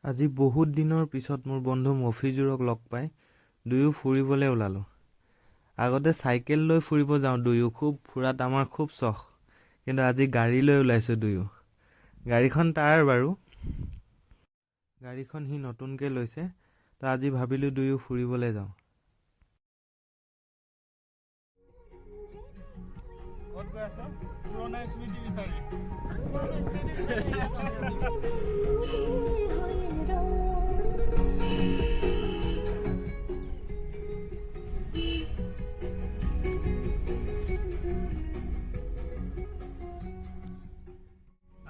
আজি বহুত দিনৰ পিছত মোৰ বন্ধু মফিজুৰক লগ পাই দুয়ো ফুৰিবলৈ ওলালোঁ। আগতে চাইকেল লৈ ফুৰিব যাওঁ দুয়ো, ফুৰাত আমাৰ খুব চখ। কিন্তু আজি গাড়ী লৈ ওলাইছোঁ দুয়ো। গাড়ীখন তাৰ বাৰু, গাড়ীখন সি নতুনকৈ লৈছে, তো আজি ভাবিলোঁ দুয়ো ফুৰিবলৈ যাওঁ। ক'ত গৈ আছ? পুৰণা স্মৃতি বিচাৰি।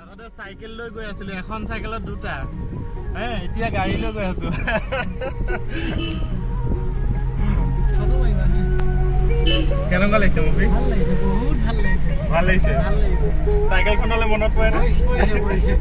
আগতে চাইকেল লৈ গৈ আছিলোঁ, এখন চাইকেলত দুটা। এতিয়া গাড়ী লৈ গৈ আছোঁ। কেনেকুৱা লাগিছে মুভি? ভাল লাগিছে, বহুত ভাল লাগিছে। ভাল লাগিছে? ভাল লাগিছে। চাইকেলখনলৈ মনত পৰে নে? পৰিছে।